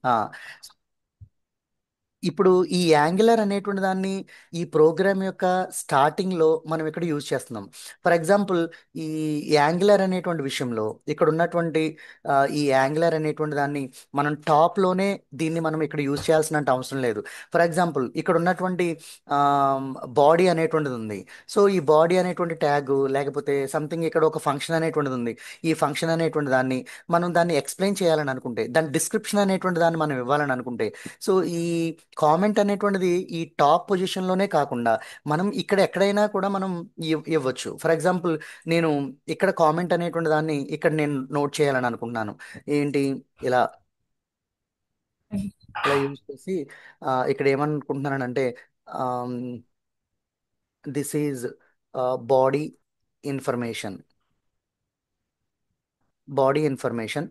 ఆ, ఇప్పుడు ఈ యాంగులర్ అనేటువంటి దాన్ని ఈ ప్రోగ్రామ్ యొక్క స్టార్టింగ్ లో మనం ఇక్కడ యూజ్ చేస్తున్నాం. ఫర్ ఎగ్జాంపుల్, ఈ యాంగులర్ అనేటువంటి విషయంలో ఇక్కడ ఉన్నటువంటి ఈ యాంగులర్ అనేటువంటి దాన్ని మనం టాప్ లోనే దీన్ని మనం ఇక్కడ యూజ్ చేయాల్సిన అవసరం లేదు. ఫర్ ఎగ్జాంపుల్, ఇక్కడ ఉన్నటువంటి బాడీ అనేటువంటిది ఉంది. సో ఈ బాడీ అనేటువంటి ట్యాగ్, లేకపోతే సంథింగ్ ఇక్కడ ఒక ఫంక్షన్ అనేటువంటిది ఉంది. ఈ ఫంక్షన్ అనేటువంటి దాన్ని మనం దాన్ని ఎక్స్ప్లెయిన్ చేయాలని అనుకుంటే, దాని డిస్క్రిప్షన్ అనేటువంటి దాన్ని మనం ఇవ్వాలని అనుకుంటే, సో ఈ కామెంట్ అనేటువంటిది ఈ టాప్ పొజిషన్లోనే కాకుండా మనం ఇక్కడ ఎక్కడైనా కూడా మనం ఇవ్వచ్చు. ఫర్ ఎగ్జాంపుల్, నేను ఇక్కడ కామెంట్ అనేటువంటి దాన్ని ఇక్కడ నేను నోట్ చేయాలని అనుకుంటున్నాను. ఏంటి, ఇలా ఇలా యూజ్ చేసి ఇక్కడ ఏమనుకుంటున్నానంటే, this is body information, body information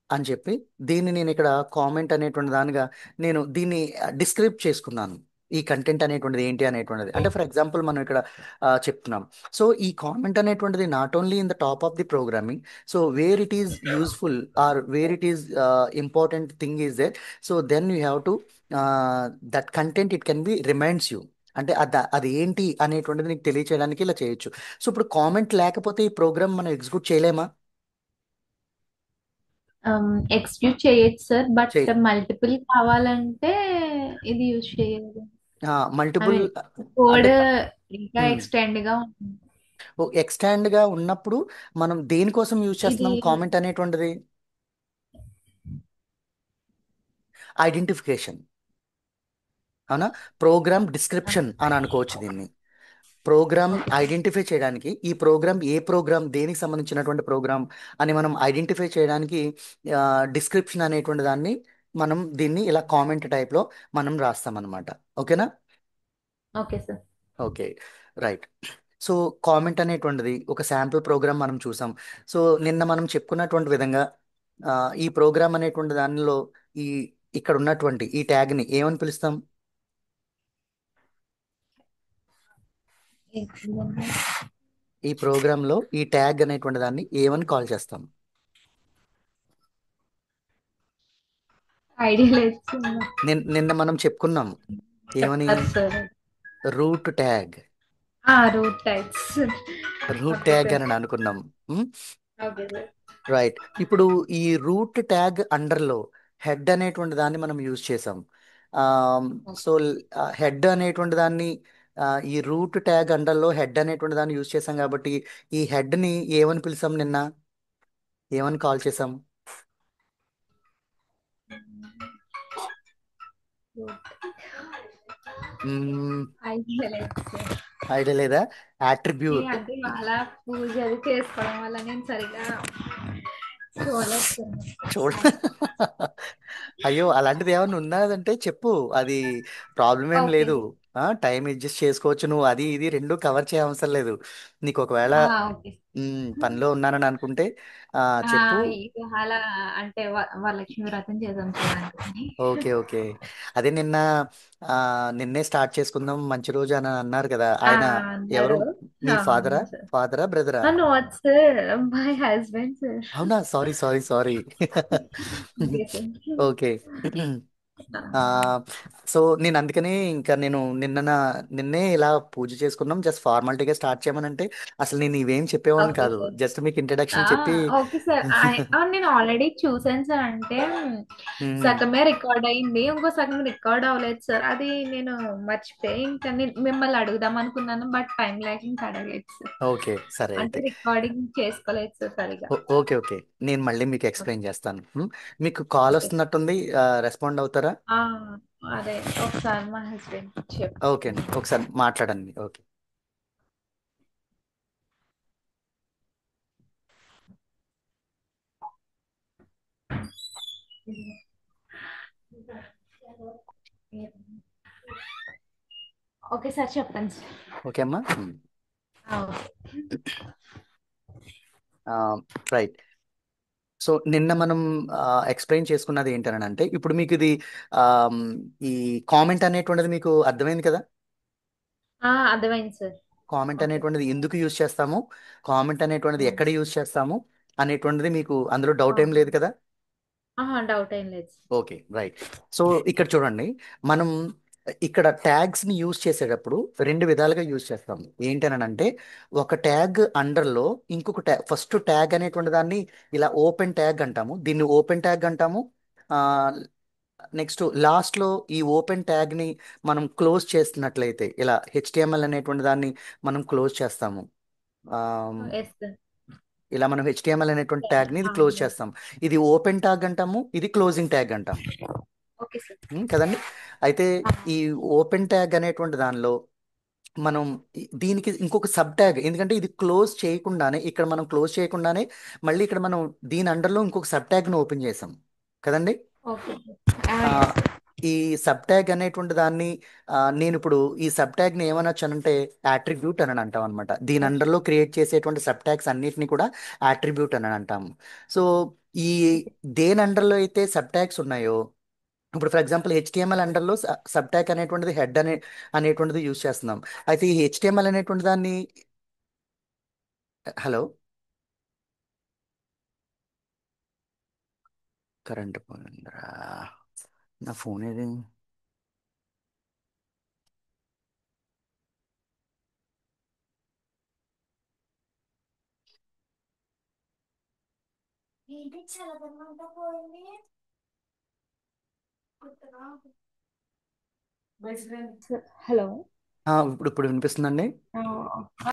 అని చెప్పి దీన్ని నేను ఇక్కడ కామెంట్ అనేటువంటి దానిగా నేను దీన్ని డిస్క్రైబ్ చేసుకున్నాను. ఈ కంటెంట్ అనేటువంటిది ఏంటి అనేటువంటిది, అంటే ఫర్ ఎగ్జాంపుల్ మనం ఇక్కడ చెప్తున్నాం. సో ఈ కామెంట్ అనేటువంటిది not only in the top of the programming, so where it is useful or where it is important thing is that, so then you have to that content it can be reminds you. అంటే అది ఏంటి అనేటువంటిది నీకు తెలియచేయడానికి ఇలా చేయొచ్చు. So ఇప్పుడు comment లేకపోతే ఈ ప్రోగ్రామ్ మనం ఎగ్జిక్యూట్ చేయలేమా? ఎక్స్క్యూట్ చేయొచ్చు సార్, బట్ మల్టిపుల్ కావాలంటే ఇది యూజ్ చేయదు. ఐ మల్టిపుల్ మీన్ అంటే కోడ్ ఇంకా ఎక్స్టెండ్ గా ఉంటుంది. ఎక్స్టాండ్ గా ఉన్నప్పుడు మనం దేనికోసం యూజ్ ఇది చేస్తున్నాం కామెంట్ అనేటువంటిది? ఐడెంటిఫికేషన్, అవునా? ప్రోగ్రామ్ డిస్క్రిప్షన్ అని అనుకోవచ్చు దీన్ని. ప్రోగ్రామ్ ఓకే ఐడెంటిఫై చేయడానికి, ఈ ప్రోగ్రామ్ ఏ ప్రోగ్రామ్, దేనికి సంబంధించినటువంటి ప్రోగ్రామ్ అని మనం ఐడెంటిఫై చేయడానికి డిస్క్రిప్షన్ అనేటువంటి దాన్ని మనం దీన్ని ఇలా కామెంట్ టైప్లో మనం రాస్తాం అనమాట. ఓకేనా? Okay sir. Okay, right. So comment అనేటువంటిది ఒక శాంపుల్ ప్రోగ్రామ్ మనం చూసాం. సో నిన్న మనం చెప్పుకున్నటువంటి విధంగా ఆ, ఈ ప్రోగ్రామ్ అనేటువంటి దానిలో ఈ ఇక్కడ ఉన్నటువంటి ఈ ట్యాగ్ని ఏమని పిలుస్తాం? ఈ ప్రోగ్రాంలో ఈ ట్యాగ్ అనేటువంటి దాన్ని ఏమని కాల్ చేస్తాం? ఐడియా లేదు సార్. నిన్న మనం చెప్పుకున్నాం ఏమని? చెప్పదు sir. Root tag. Root types. Root okay tag sir. అని అనుకున్నాం. Okay sir. రైట్. ఇప్పుడు ఈ రూట్ ట్యాగ్ అండర్లో హెడ్ అనేటువంటి దాన్ని మనం యూజ్ చేసాం. సో హెడ్ అనేటువంటి దాన్ని ఈ రూట్ ట్యాగ్ అండర్లో హెడ్ అనేటువంటి దాన్ని యూజ్ చేసాం కాబట్టి ఈ హెడ్ని ఏమని పిలిచాం నిన్న? ఏమని కాల్ చేసాం? ఐడియా లేదు సార్. ఐడియా లేదా? అట్రిబ్యూట్. అంటే అలా పూజ అది చేసుకోవడం వల్ల నేను సరిగా చూడలేదు చూడ సార్. అయ్యో, అలాంటిది ఏమైనా ఉన్నదంటే చెప్పు, అది ప్రాబ్లం ఏం ఓకే. లేదు. టైం అడ్జస్ట్ చేసుకోవచ్చు, నువ్వు అది ఇది రెండు కవర్ చేయవసరం లేదు. నీకు ఒకవేళ ఓకే. పనిలో ఉన్నానని అనుకుంటే చెప్పు. అలా అంటే వరలక్ష్మి వ్రతం చేద్దాం సార్ అనుకుని. Okay, okay. అదే నిన్న నిన్నే స్టార్ట్ చేసుకుందాం మంచి రోజు అని అన్నారు కదా ఆయన. ఎవరు? అన్నారు. మీ ఫాదరా? అవును సార్. ఫాదరా, బ్రదరా? Not sir, my husband sir. అవునా? Sorry, sorry, sorry. Okay sir. Okay. ఆ సో నేను అందుకనే ఇంకా నేను నిన్నే ఇలా పూజ చేసుకున్నాం, జస్ట్ ఫార్మాలిటీగా స్టార్ట్ చేయమనంటే అసలు నేను ఇవేం చెప్పేవాడిని ఓకే కాదు, సార్. జస్ట్ మీకు ఇంట్రడక్షన్ చెప్పి. Okay sir. నేను ఆల్రెడీ చూసాను సార్. అంటే మ్మ్. సగమే రికార్డ్ అయింది, ఇంకో సగం రికార్డ్ అవ్వలేదు సార్. అది నేను మర్చిపోయి ఇంకా మిమ్మల్ని అడుగుదాం అనుకున్నాను, బట్ టైం లేక ఇంకా అడగలేదు సార్. ఓకే, సరే అంటే అయితే. రికార్డింగ్ చేసుకోలేదు సార్ సరిగా. Okay, okay. నేను మళ్ళీ మీకు ఎక్స్ప్లెయిన్ చేస్తాను. మీకు కాల్ ఓకే. వస్తున్నట్టుంది, రెస్పాండ్ అవుతారా? ఆ, అదే ఒకసారి మా హస్బెండ్ ఓకే అండి, ఒకసారి మాట్లాడండి. ఓకే. ఓకే సార్, చెప్పండి సార్. ఓకే అమ్మా. ఓకే. రైట్. సో నిన్న మనం ఎక్స్ప్లెయిన్ చేసుకున్నది ఏంటని అంటే, ఇప్పుడు మీకు ఇది ఆమ్, ఈ కామెంట్ అనేటువంటిది మీకు అర్థమైంది కదా? అర్థమైంది సార్. Comment okay. అనేటువంటిది ఎందుకు యూజ్ చేస్తాము, కామెంట్ అనేటువంటిది ఎక్కడ యూజ్ చేస్తాము అనేటువంటిది మీకు అందులో డౌట్ ఏం లేదు కదా? ఆహా, డౌట్ ఏం లేదు. Okay, right. సో ఇక్కడ చూడండి, మనం ఇక్కడ ట్యాగ్స్ ని యూజ్ చేసేటప్పుడు రెండు విధాలుగా యూజ్ చేస్తాం. ఏంటనంటే, ఒక ట్యాగ్ అండర్లో ఇంకొక ట్యాగ్, ఫస్ట్ ట్యాగ్ అనేటువంటి దాన్ని ఇలా ఓపెన్ ట్యాగ్ అంటాము, దీన్ని ఓపెన్ ట్యాగ్ అంటాము. నెక్స్ట్ లాస్ట్లో ఈ ఓపెన్ ట్యాగ్ని మనం క్లోజ్ చేస్తున్నట్లయితే ఇలా హెచ్టిఎంఎల్ అనేటువంటి దాన్ని మనం క్లోజ్ చేస్తాము. ఆ, ఎస్ సార్. ఇలా మనం హెచ్టిఎంఎల్ అనేటువంటి ట్యాగ్ని ఇది క్లోజ్ చేస్తాం. ఇది ఓపెన్ ట్యాగ్ అంటాము, ఇది క్లోజింగ్ ట్యాగ్ అంటాము. Okay sir. కదండి. అయితే ఈ ఓపెన్ ట్యాగ్ అనేటువంటి దానిలో మనం దీనికి ఇంకొక సబ్ ట్యాగ్, ఎందుకంటే ఇది క్లోజ్ చేయకుండానే, ఇక్కడ మనం క్లోజ్ చేయకుండానే మళ్ళీ ఇక్కడ మనం దీని అండర్లో ఇంకొక సబ్ ట్యాగ్ను ఓపెన్ చేసాం కదండి. ఓకే. ఆ, ఎస్ సార్. ఈ సబ్ ట్యాగ్ అనేటువంటి దాన్ని నేను ఇప్పుడు ఈ సబ్ ట్యాగ్ని ఏమనొచ్చానంటే యాట్రిబ్యూట్ అని అంటాం అనమాట. దీని ఓకే. అండర్లో క్రియేట్ చేసేటువంటి సబ్ ట్యాగ్స్ అన్నిటిని కూడా యాట్రిబ్యూట్ అని అంటాము. సో ఈ దేని అండర్లో అయితే సబ్ ట్యాగ్స్ ఉన్నాయో, ఇప్పుడు ఫర్ ఎగ్జాంపుల్ హెచ్టిఎంఎల్ అండర్లో సబ్ ట్యాగ్ అనేటువంటిది హెడ్ అనేటువంటిది యూజ్ చేస్తున్నాం. అయితే ఈ హెచ్టిఎంఎల్ అనేటువంటి దాన్ని, హలో, కరెంట్ పోయిందిరా, నా ఫోన్ ఏది. హలో. ఇప్పుడు ఇప్పుడు వినిపిస్తుందండి.